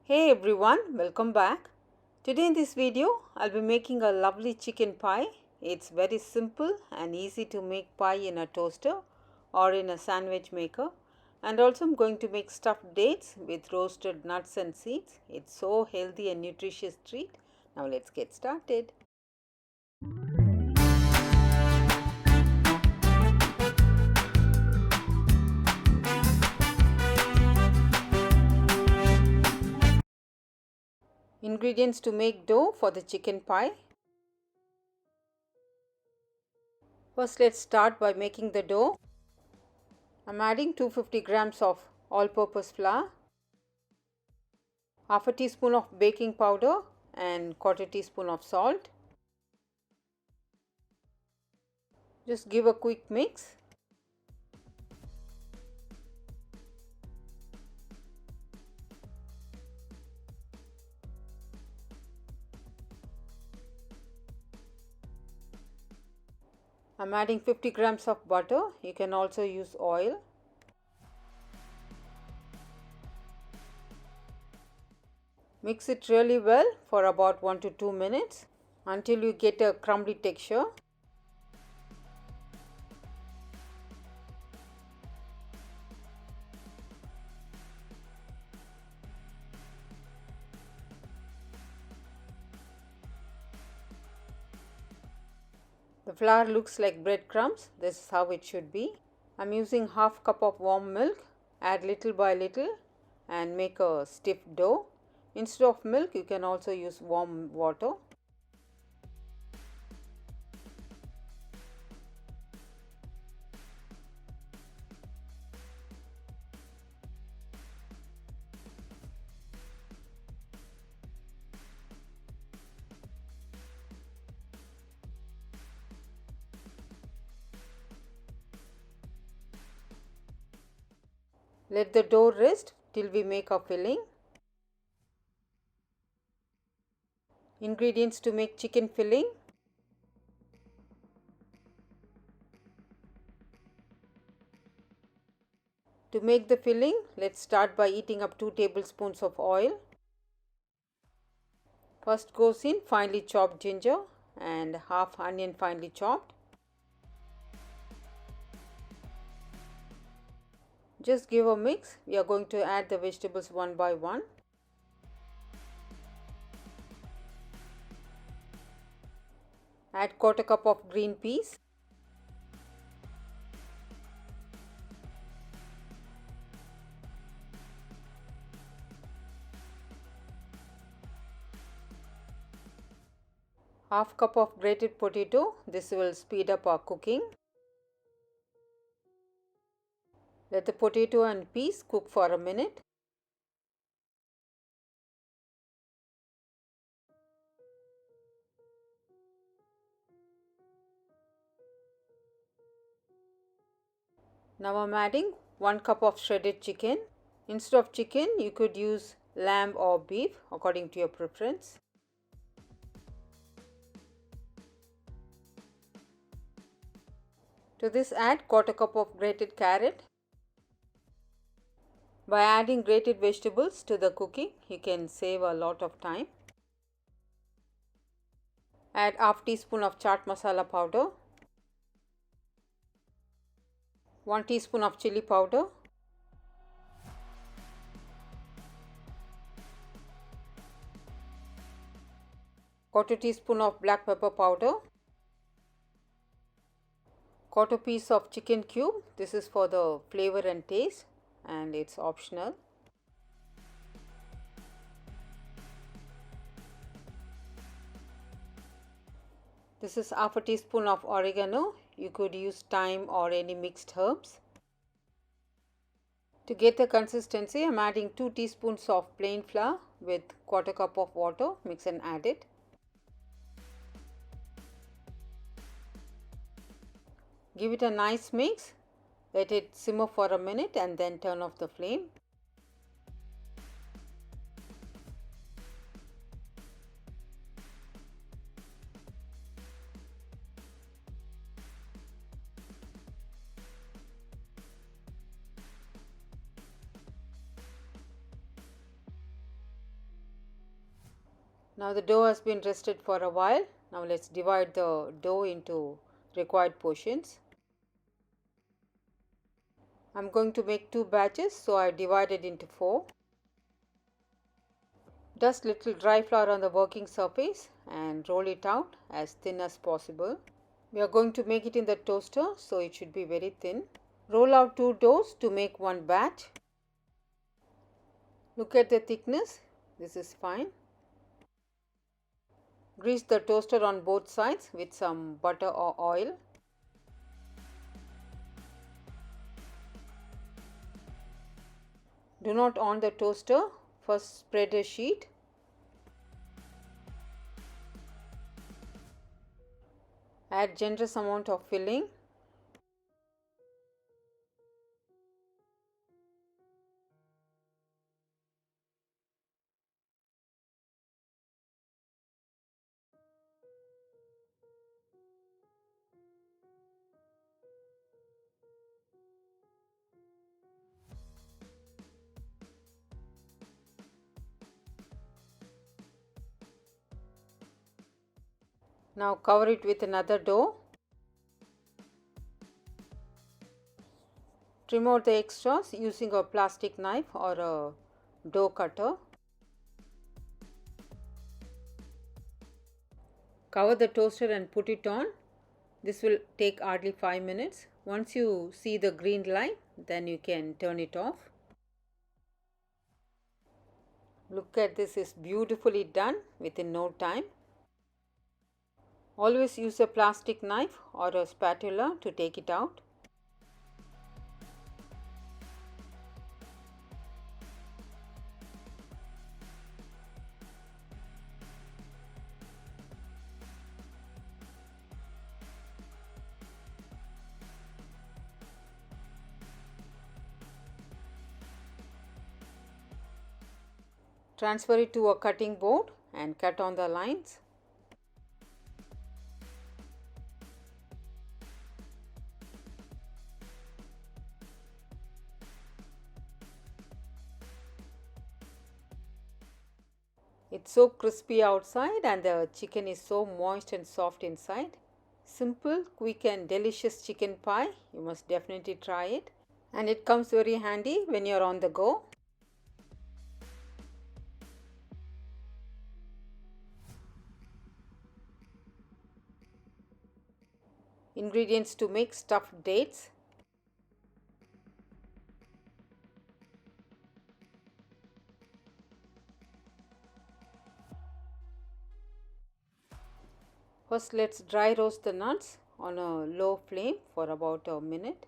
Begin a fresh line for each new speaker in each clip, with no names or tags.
Hey everyone, welcome back. Today in this video, I'll be making a lovely chicken pie. It's very simple and easy to make pie in a toaster or in a sandwich maker. And also I'm going to make stuffed dates with roasted nuts and seeds. It's so healthy and nutritious treat. Now let's get started. Ingredients to make dough for the chicken pie. First let's start by making the dough. I'm adding 250 grams of all-purpose flour, half a teaspoon of baking powder and quarter teaspoon of salt. Just give a quick mix. I'm adding 50 grams of butter. You can also use oil. Mix it really well for about 1 to 2 minutes until you get a crumbly texture. The flour looks like breadcrumbs. This is how it should be. I'm using half cup of warm milk. Add little by little and make a stiff dough. Instead of milk, you can also use warm water. Let the dough rest till we make our filling. Ingredients to make chicken filling. To make the filling, let's start by heating up 2 tablespoons of oil. First goes in finely chopped ginger and half onion finely chopped. Just give a mix. We are going to add the vegetables one by one. Add quarter cup of green peas. Half cup of grated potato. This will speed up our cooking. Let the potato and peas cook for a minute. Now I'm adding 1 cup of shredded chicken. Instead of chicken, you could use lamb or beef according to your preference. To this add quarter cup of grated carrot. By adding grated vegetables to the cooking, you can save a lot of time. Add half teaspoon of chaat masala powder, 1 teaspoon of chili powder, quarter teaspoon of black pepper powder, quarter piece of chicken cube. This is for the flavor and taste and it's optional. This is half a teaspoon of oregano. You could use thyme or any mixed herbs. To get the consistency, I'm adding 2 teaspoons of plain flour with quarter cup of water. Mix and add it. Give it a nice mix. Let it simmer for a minute and then turn off the flame. Now the dough has been rested for a while. Now let's divide the dough into required portions. I'm going to make 2 batches, so I divided into 4. Dust little dry flour on the working surface and roll it out as thin as possible. We are going to make it in the toaster, so it should be very thin. Roll out 2 doughs to make 1 batch. Look at the thickness. This is fine. Grease the toaster on both sides with some butter or oil. Do not on the toaster. First spread a sheet. Add generous amount of filling. Now cover it with another dough. Trim out the extras using a plastic knife or a dough cutter. Cover the toaster and put it on. This will take hardly 5 minutes. Once you see the green light, then you can turn it off. Look at this, is beautifully done within no time. Always use a plastic knife or a spatula to take it out. Transfer it to a cutting board and cut on the lines. It's so crispy outside and the chicken is so moist and soft inside. Simple, quick and delicious chicken pie. You must definitely try it. And it comes very handy when you're on the go. Ingredients to make stuffed dates. First, let's dry roast the nuts on a low flame for about a minute.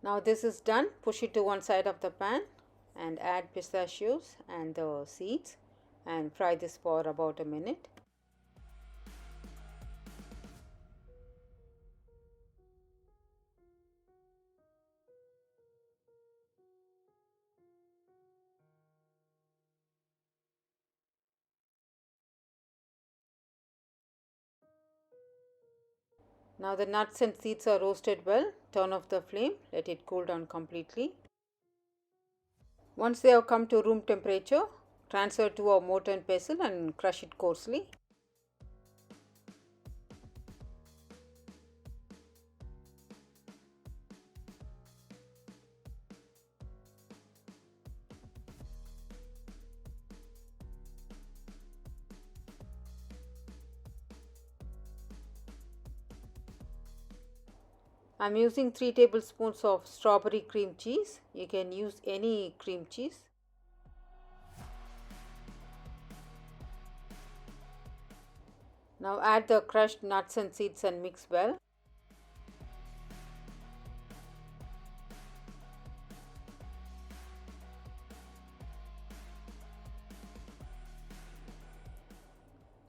Now this is done. Push it to one side of the pan and add pistachios and the seeds and fry this for about a minute. Now the nuts and seeds are roasted well. Turn off the flame. Let it cool down completely. Once they have come to room temperature, transfer to a mortar and pestle and crush it coarsely. I am using 3 tablespoons of strawberry cream cheese. You can use any cream cheese. Now add the crushed nuts and seeds and mix well.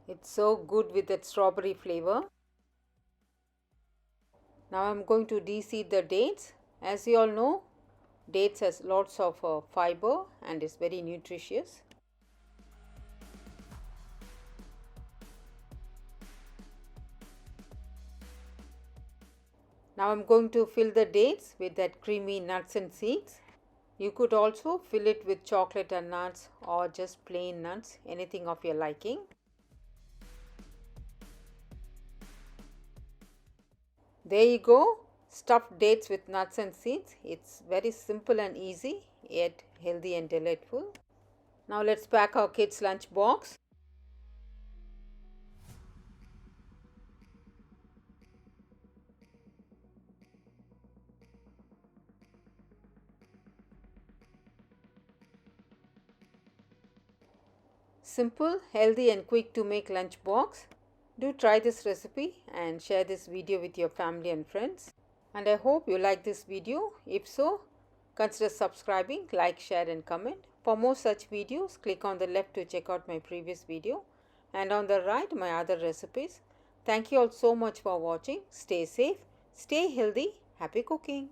It's so good with that strawberry flavor. Now I'm going to de-seed the dates. As you all know, dates has lots of fiber and is very nutritious. Now I'm going to fill the dates with that creamy nuts and seeds. You could also fill it with chocolate and nuts or just plain nuts, anything of your liking. There you go, stuffed dates with nuts and seeds. It's very simple and easy, yet healthy and delightful. Now let's pack our kids' lunch box. Simple, healthy and quick to make lunch box. Do try this recipe and share this video with your family and friends. And I hope you like this video. If so, consider subscribing, like, share and comment. For more such videos, click on the left to check out my previous video and on the right my other recipes. Thank you all so much for watching. Stay safe, stay healthy, happy cooking.